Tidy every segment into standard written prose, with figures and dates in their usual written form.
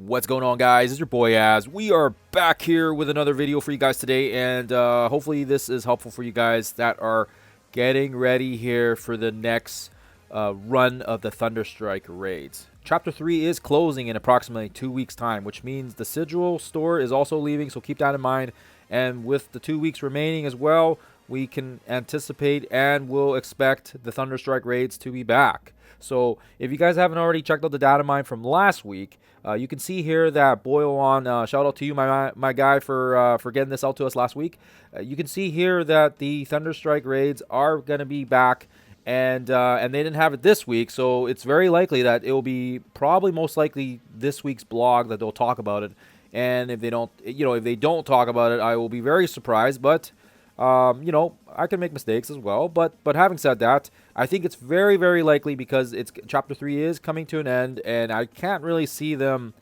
What's going on, guys? It's your boy Az. We are back here with another video for you guys today, and hopefully this is helpful for you guys that are getting ready here for the next run of the ThunderStrike raids. Chapter 3 is closing in approximately 2 weeks time, which means the Sigil store is also leaving, so keep that in mind. And with the 2 weeks remaining as well, we can anticipate and will expect the ThunderStrike raids to be back. So if you guys haven't already checked out the Datamine from last week, you can see here that Boyle on, shout out to you, my guy, for getting this out to us last week. You can see here that the ThunderStrike raids are going to be back, and they didn't have it this week, so it's very likely that it will be probably most likely this week's blog that they'll talk about it. And if they don't, if they don't talk about it, I will be very surprised, but I can make mistakes as well, but having said that, I think it's very, very likely because chapter 3 is coming to an end, and I can't really see them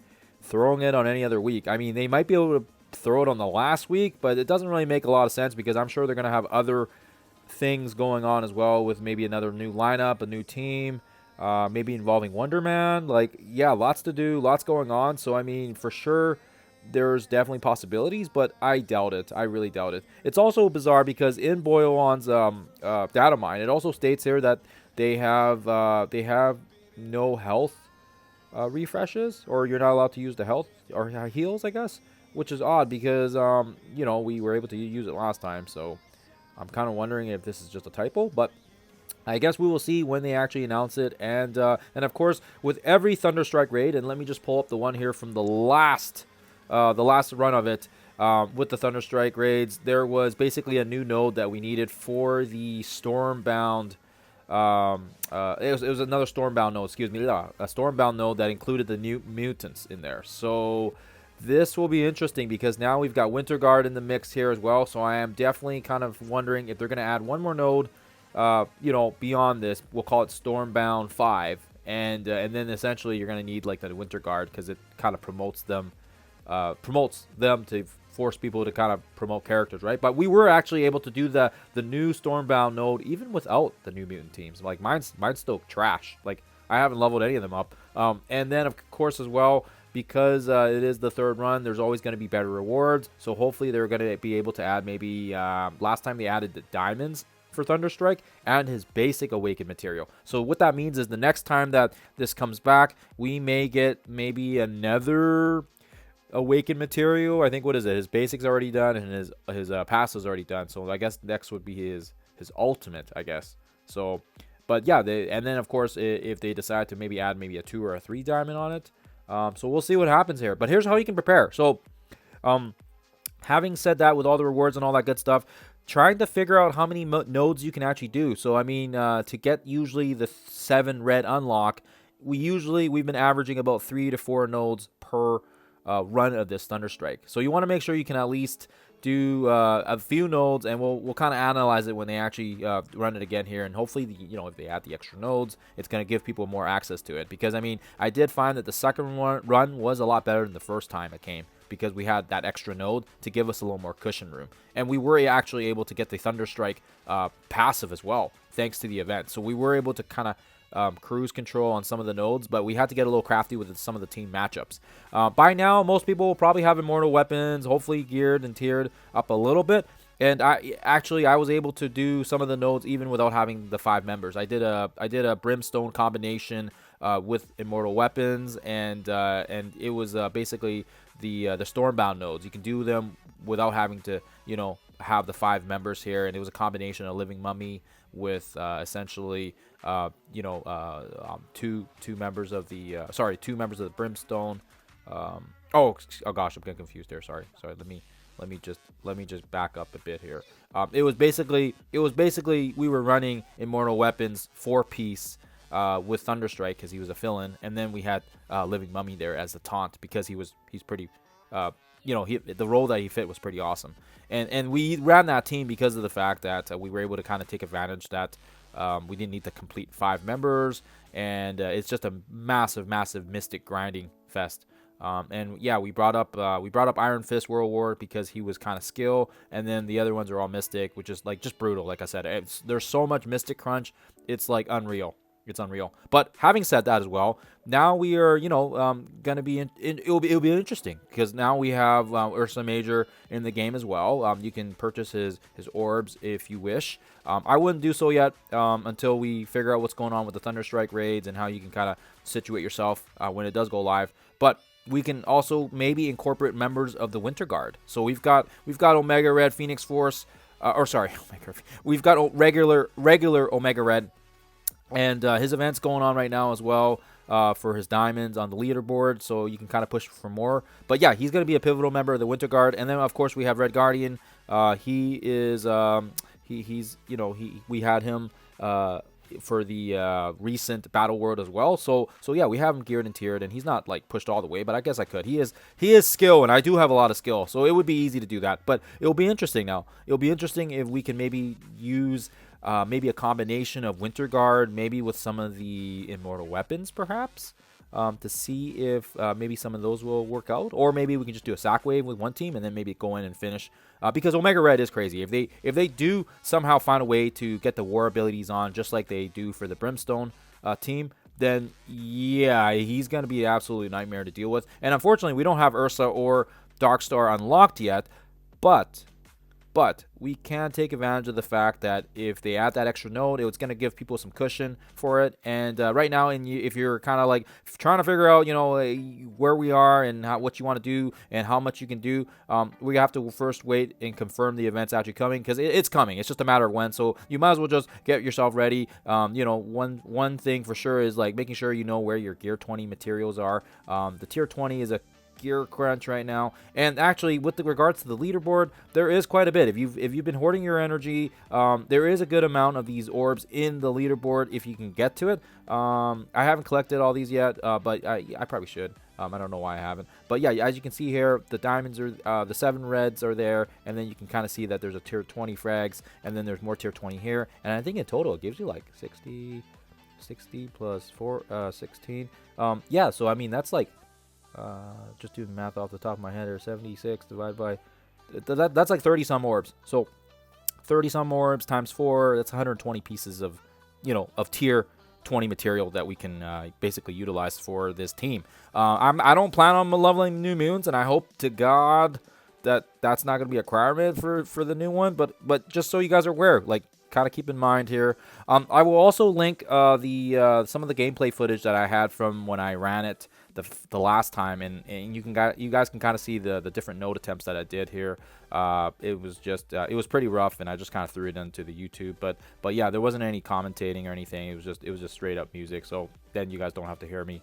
throwing it on any other week. I mean, they might be able to throw it on the last week, but it doesn't really make a lot of sense because I'm sure they're going to have other things going on as well, with maybe another new lineup, a new team, maybe involving Wonder Man. Like, yeah, lots to do, lots going on. So, I mean, for sure, there's definitely possibilities, but I doubt it. I really doubt it. It's also bizarre because in Boyon's Datamine, it also states here that they have no health refreshes, or you're not allowed to use the health or heals, I guess, which is odd because we were able to use it last time. So I'm kind of wondering if this is just a typo, but I guess we will see when they actually announce it. And of course, with every ThunderStrike raid, and let me just pull up the one here from the last run of it, with the ThunderStrike raids, there was basically a new node that we needed for the Stormbound. It was another Stormbound node, excuse me, a Stormbound node that included the new mutants in there. So this will be interesting because now we've got Winter Guard in the mix here as well. So I am definitely kind of wondering if they're going to add one more node, beyond this. We'll call it Stormbound 5, and then essentially you're going to need like the Winter Guard because it kind of promotes them to force people to kind of promote characters, right? But we were actually able to do the new Stormbound node even without the new mutant teams. Like mine's still trash. Like I haven't leveled any of them up. And then of course as well, because it is the third run, there's always going to be better rewards. So hopefully they're going to be able to add maybe last time they added the diamonds for ThunderStrike and his basic awakened material. So what that means is the next time that this comes back, we may get maybe another awakened material. I think, what is it, his basic's already done and his passive's already done, so I guess next would be his ultimate, I guess. So but yeah, and then of course if they decide to maybe add maybe a 2 or a 3 diamond on it, so we'll see what happens here. But here's how you can prepare. So having said that, with all the rewards and all that good stuff, trying to figure out how many nodes you can actually do. So I mean, to get usually the 7 red unlock, we've been averaging about 3 to 4 nodes per run of this ThunderStrike. So you want to make sure you can at least do a few nodes, and we'll kind of analyze it when they actually run it again here. And hopefully, if they add the extra nodes, it's going to give people more access to it. Because I mean, I did find that the second run was a lot better than the first time it came, because we had that extra node to give us a little more cushion room. And we were actually able to get the ThunderStrike passive as well, thanks to the event. So we were able to kind of cruise control on some of the nodes, but we had to get a little crafty with some of the team matchups. By now, most people will probably have Immortal weapons, hopefully geared and tiered up a little bit. And I was able to do some of the nodes even without having the 5 members. I did a Brimstone combination with Immortal weapons, and it was basically the Stormbound nodes. You can do them without having to have the 5 members here, and it was a combination of Living Mummy with essentially two members of the Brimstone. Oh gosh, I'm getting confused there. Sorry. Let me just back up a bit here. It was basically we were running Immortal weapons 4-piece with ThunderStrike because he was a fill-in, and then we had Living Mummy there as the taunt because he's pretty the role that he fit was pretty awesome. And we ran that team because of the fact that we were able to kind of take advantage that we didn't need to complete 5 members, and it's just a massive mystic grinding fest. And yeah, we brought up Iron Fist World War because he was kind of skill, and then the other ones are all mystic, which is like just brutal. Like I said, there's so much mystic crunch, it's like unreal. It's unreal. But having said that as well, now we are, going to be it'll be interesting because now we have Ursa Major in the game as well. You can purchase his orbs if you wish. I wouldn't do so yet until we figure out what's going on with the ThunderStrike raids and how you can kind of situate yourself when it does go live. But we can also maybe incorporate members of the Winter Guard. So we've got Omega Red, Phoenix Force, we've got regular Omega Red, and his event's going on right now as well for his diamonds on the leaderboard, so you can kind of push for more. But yeah, he's going to be a pivotal member of the Winter Guard. And then of course we have Red Guardian. He is we had him for the recent Battle World as well. So yeah, we have him geared and tiered, and he's not like pushed all the way, but I guess I could. He is skill, and I do have a lot of skill, so it would be easy to do that. But it'll be interesting now. It'll be interesting if we can maybe use maybe a combination of Winter Guard, maybe with some of the Immortal weapons, perhaps, to see if maybe some of those will work out, or maybe we can just do a sack wave with one team and then maybe go in and finish. Because Omega Red is crazy. If they do somehow find a way to get the war abilities on, just like they do for the Brimstone team, then yeah, he's gonna be an absolute nightmare to deal with. And unfortunately, we don't have Ursa or Darkstar unlocked yet, but we can take advantage of the fact that if they add that extra node, it's going to give people some cushion for it. And right now, if you're kind of like trying to figure out, where we are and what you want to do and how much you can do, we have to first wait and confirm the event's actually coming, because it's coming. It's just a matter of when. So you might as well just get yourself ready. One thing for sure is like making sure you know where your Gear 20 materials are. The Tier 20 is a gear crunch right now, and actually with regards to the leaderboard, there is quite a bit. If you've been hoarding your energy, there is a good amount of these orbs in the leaderboard if you can get to it. I haven't collected all these yet, but I probably should. I don't know why I haven't, but yeah, as you can see here, the diamonds are the 7 reds are there, and then you can kind of see that there's a tier 20 frags, and then there's more tier 20 here, and I think in total it gives you like 60 plus 4 16. Yeah, so I mean that's like just doing math off the top of my head here, 76 divided by that's like 30 some orbs. So 30 some orbs times 4, that's 120 pieces of of tier 20 material that we can basically utilize for this team. I don't plan on leveling new moons, and I hope to God that that's not going to be a requirement for the new one, but just so you guys are aware, like, kind of keep in mind here. I will also link some of the gameplay footage that I had from when I ran it the last time, and you guys can kind of see the different node attempts that I did here. It was just it was pretty rough, and I just kind of threw it into the YouTube. But yeah, there wasn't any commentating or anything. It was just straight up music. So then you guys don't have to hear me.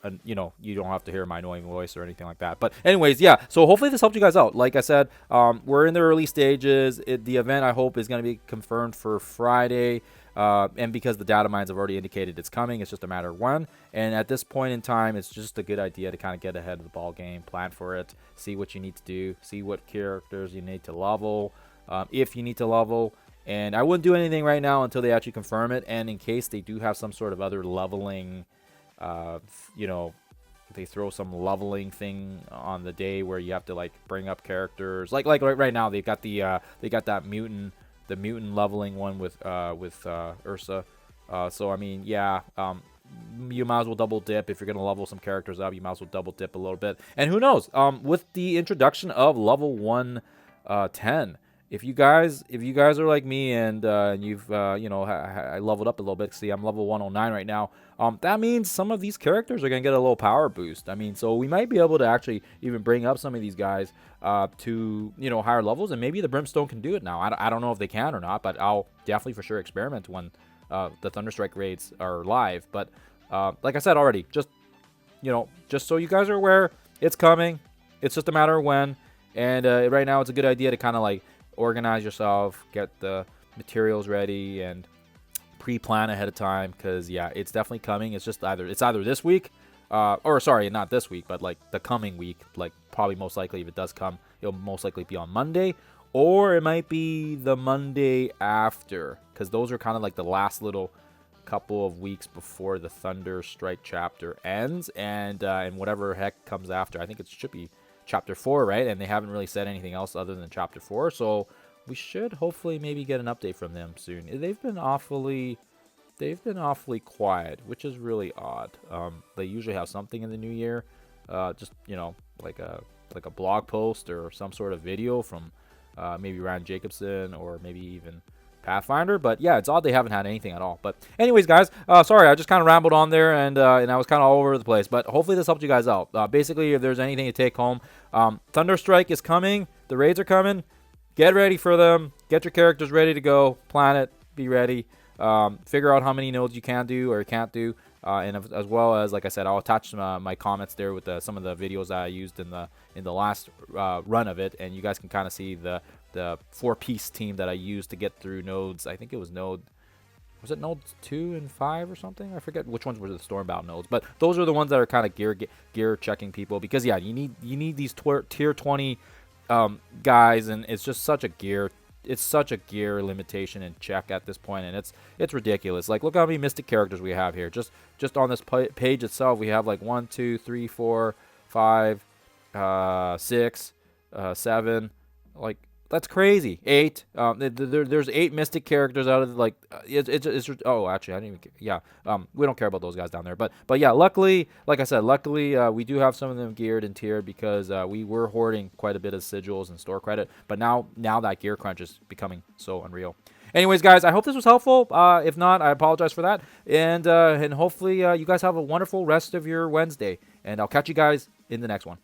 And you don't have to hear my annoying voice or anything like that. But anyways, yeah, so hopefully this helped you guys out. Like I said, we're in the early stages. The event, I hope, is going to be confirmed for Friday, and because the data mines have already indicated it's coming, it's just a matter of when. And at this point in time, it's just a good idea to kind of get ahead of the ball game, plan for it, see what you need to do, see what characters you need to level, if you need to level. And I wouldn't do anything right now until they actually confirm it, and in case they do have some sort of other leveling, they throw some leveling thing on the day where you have to like bring up characters, like right now they've got that mutant leveling one with Ursa. So I mean, yeah, you might as well double dip. If you're gonna level some characters up, you might as well double dip a little bit. And who knows, with the introduction of level 110, if you guys are like me and you've I leveled up a little bit. See, I'm level 109 right now. That means some of these characters are gonna get a little power boost. I mean, so we might be able to actually even bring up some of these guys to higher levels, and maybe the Brimstone can do it now. I don't know if they can or not, but I'll definitely for sure experiment when the ThunderStrike raids are live. But like I said already, just so you guys are aware, it's coming. It's just a matter of when. And right now, it's a good idea to kind of like organize yourself, get the materials ready, and pre-plan ahead of time, because yeah, it's definitely coming. It's just either this week, or sorry, not this week, but like the coming week. Like probably most likely, if it does come, it'll most likely be on Monday, or it might be the Monday after, because those are kind of like the last little couple of weeks before the ThunderStrike chapter ends, and whatever heck comes after. I think it should be chapter 4, right? And they haven't really said anything else other than chapter 4, so we should hopefully maybe get an update from them soon. They've they've been awfully quiet, which is really odd. They usually have something in the new year, just like a blog post or some sort of video from maybe Ryan Jacobson or maybe even Pathfinder. But yeah, it's odd they haven't had anything at all. But anyways, guys, sorry, I just kind of rambled on there, and I was kind of all over the place. But hopefully this helped you guys out. Basically, if there's anything to take home, ThunderStrike is coming. The raids are coming. Get ready for them. Get your characters ready to go. Plan it. Be ready. Figure out how many nodes you can do or can't do. And as well as, like I said, I'll attach my comments there with some of the videos that I used in the last run of it, and you guys can kind of see the 4-piece team that I used to get through nodes. I think it was nodes 2 and 5 or something? I forget which ones were the Stormbound nodes, but those are the ones that are kind of gear checking people, because yeah, you need these tier 20 guys, and it's just such a gear. It's such a gear limitation and check at this point, and it's ridiculous. Like, look how many mystic characters we have here. Just on this page itself, we have like 1, 2, 3, 4, 5, 6, 7. Like, that's crazy. 8. There's 8 mystic characters out of like it's oh, actually I didn't even, yeah. We don't care about those guys down there, but yeah, luckily, like I said, we do have some of them geared and tiered, because we were hoarding quite a bit of sigils and store credit, but now that gear crunch is becoming so unreal. Anyways, guys, I hope this was helpful. If not, I apologize for that, and hopefully you guys have a wonderful rest of your Wednesday, and I'll catch you guys in the next one.